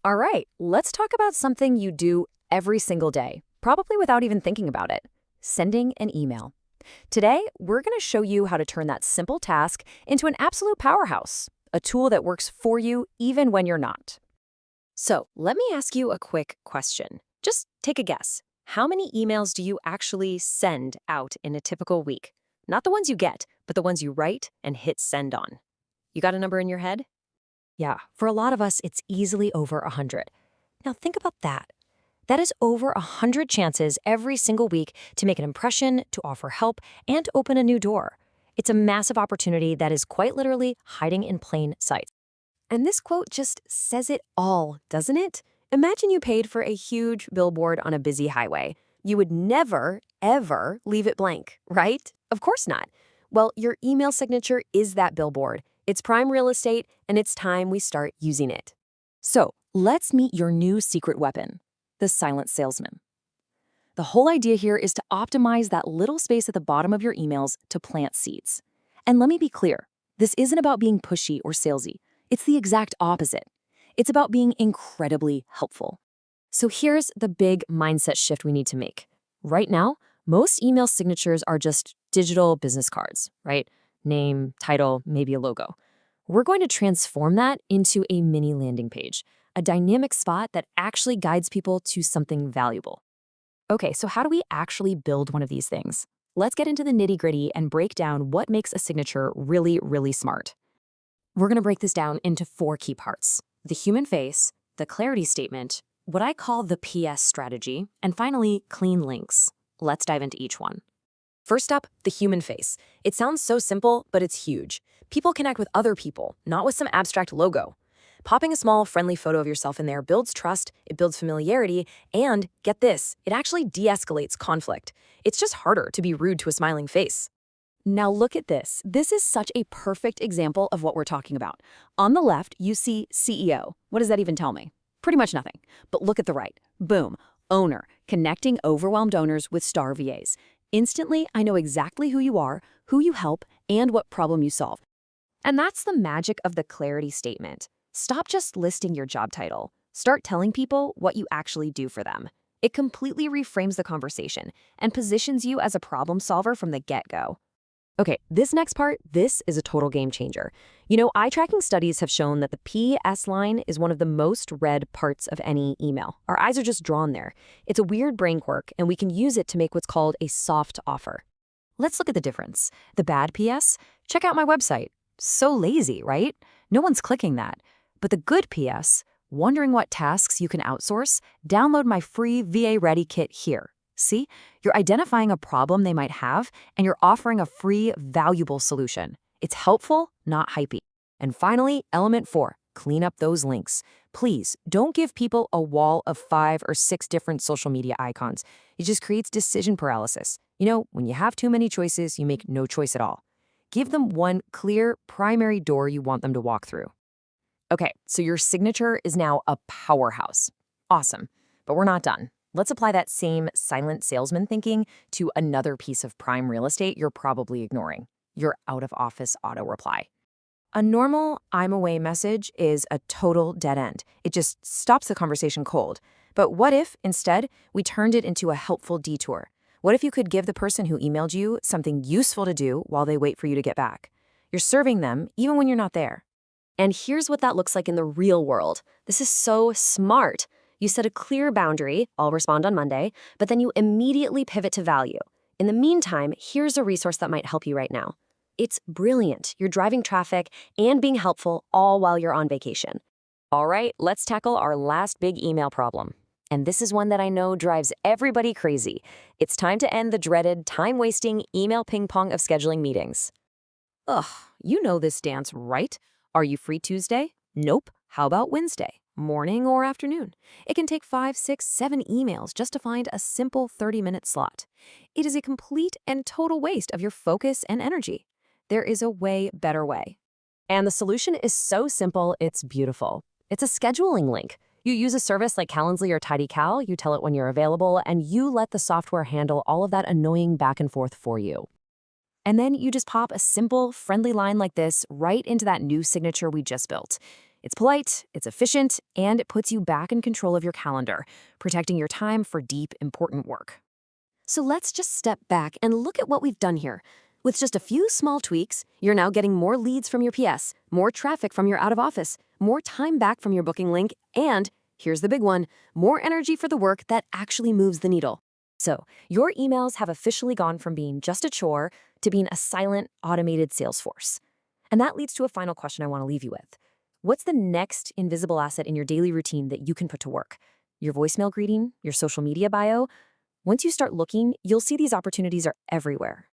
All right, let's talk about something you do every single day, probably without even thinking about it: sending an email. Today, we're going to show you how to turn that simple task into an absolute powerhouse, a tool that works for you even when you're not. So, let me ask you a quick question. Just take a guess. How many emails do you actually send out in a typical week? Not the ones you get, but the ones you write and hit send on. You got a number in your head? Yeah, for a lot of us, it's easily over 100. Now think about that. That is over 100 chances every single week to make an impression, to offer help, and to open a new door. It's a massive opportunity that is quite literally hiding in plain sight. And this quote just says it all, doesn't it? Imagine you paid for a huge billboard on a busy highway. You would never, ever leave it blank, right? Of course not. Well, your email signature is that billboard. It's prime real estate, and it's time we start using it. So, let's meet your new secret weapon, the silent salesman. The whole idea here is to optimize that little space at the bottom of your emails to plant seeds. And let me be clear, this isn't about being pushy or salesy. It's the exact opposite. It's about being incredibly helpful. So here's the big mindset shift we need to make. Right now, most email signatures are just digital business cards, right? Name, title, maybe a logo. We're going to transform that into a mini landing page, a dynamic spot that actually guides people to something valuable. Okay, so how do we actually build one of these things? Let's get into the nitty-gritty and break down what makes a signature really, really smart. We're going to break this down into 4 key parts: the human face, the clarity statement, what I call the PS strategy, and finally, clean links. Let's dive into each one. First up, the human face. It sounds so simple, but it's huge. People connect with other people, not with some abstract logo. Popping a small, friendly photo of yourself in there builds trust, it builds familiarity, and, get this, it actually de-escalates conflict. It's just harder to be rude to a smiling face. Now look at this. This is such a perfect example of what we're talking about. On the left, you see CEO. What does that even tell me? Pretty much nothing. But look at the right. Boom. Owner. Connecting overwhelmed owners with star VAs. Instantly, I know exactly who you are, who you help, and what problem you solve. And that's the magic of the clarity statement. Stop just listing your job title. Start telling people what you actually do for them. It completely reframes the conversation and positions you as a problem solver from the get-go. Okay, this next part, this is a total game changer. You know, eye tracking studies have shown that the PS line is one of the most read parts of any email. Our eyes are just drawn there. It's a weird brain quirk, and we can use it to make what's called a soft offer. Let's look at the difference. The bad PS? Check out my website. So lazy, right? No one's clicking that. But the good PS? Wondering what tasks you can outsource? Download my free VA Ready kit here. See, you're identifying a problem they might have, and you're offering a free, valuable solution. It's helpful, not hypey. And finally, element 4, clean up those links. Please, don't give people a wall of 5 or 6 different social media icons. It just creates decision paralysis. You know, when you have too many choices, you make no choice at all. Give them one clear, primary door you want them to walk through. Okay, so your signature is now a powerhouse. Awesome, but we're not done. Let's apply that same silent salesman thinking to another piece of prime real estate you're probably ignoring: your out-of-office auto reply. A normal "I'm away" message is a total dead end. It just stops the conversation cold. But what if, instead, we turned it into a helpful detour? What if you could give the person who emailed you something useful to do while they wait for you to get back? You're serving them even when you're not there. And here's what that looks like in the real world. This is so smart. You set a clear boundary: I'll respond on Monday, but then you immediately pivot to value. In the meantime, here's a resource that might help you right now. It's brilliant. You're driving traffic and being helpful all while you're on vacation. All right, let's tackle our last big email problem. And this is one that I know drives everybody crazy. It's time to end the dreaded, time-wasting email ping-pong of scheduling meetings. Ugh, you know this dance, right? Are you free Tuesday? Nope. How about Wednesday? Morning or afternoon? It can take 5, 6, 7 emails just to find a simple 30-minute slot. It is a complete and total waste of your focus and energy. There is a way better way. And the solution is so simple, it's beautiful. It's a scheduling link. You use a service like Calendly or TidyCal, you tell it when you're available, and you let the software handle all of that annoying back and forth for you. And then you just pop a simple, friendly line like this right into that new signature we just built. It's polite, it's efficient, and it puts you back in control of your calendar, protecting your time for deep, important work. So let's just step back and look at what we've done here. With just a few small tweaks, you're now getting more leads from your PS, more traffic from your out of office, more time back from your booking link, and, here's the big one, more energy for the work that actually moves the needle. So, your emails have officially gone from being just a chore to being a silent, automated sales force. And that leads to a final question I want to leave you with. What's the next invisible asset in your daily routine that you can put to work? Your voicemail greeting? Your social media bio? Once you start looking, you'll see these opportunities are everywhere.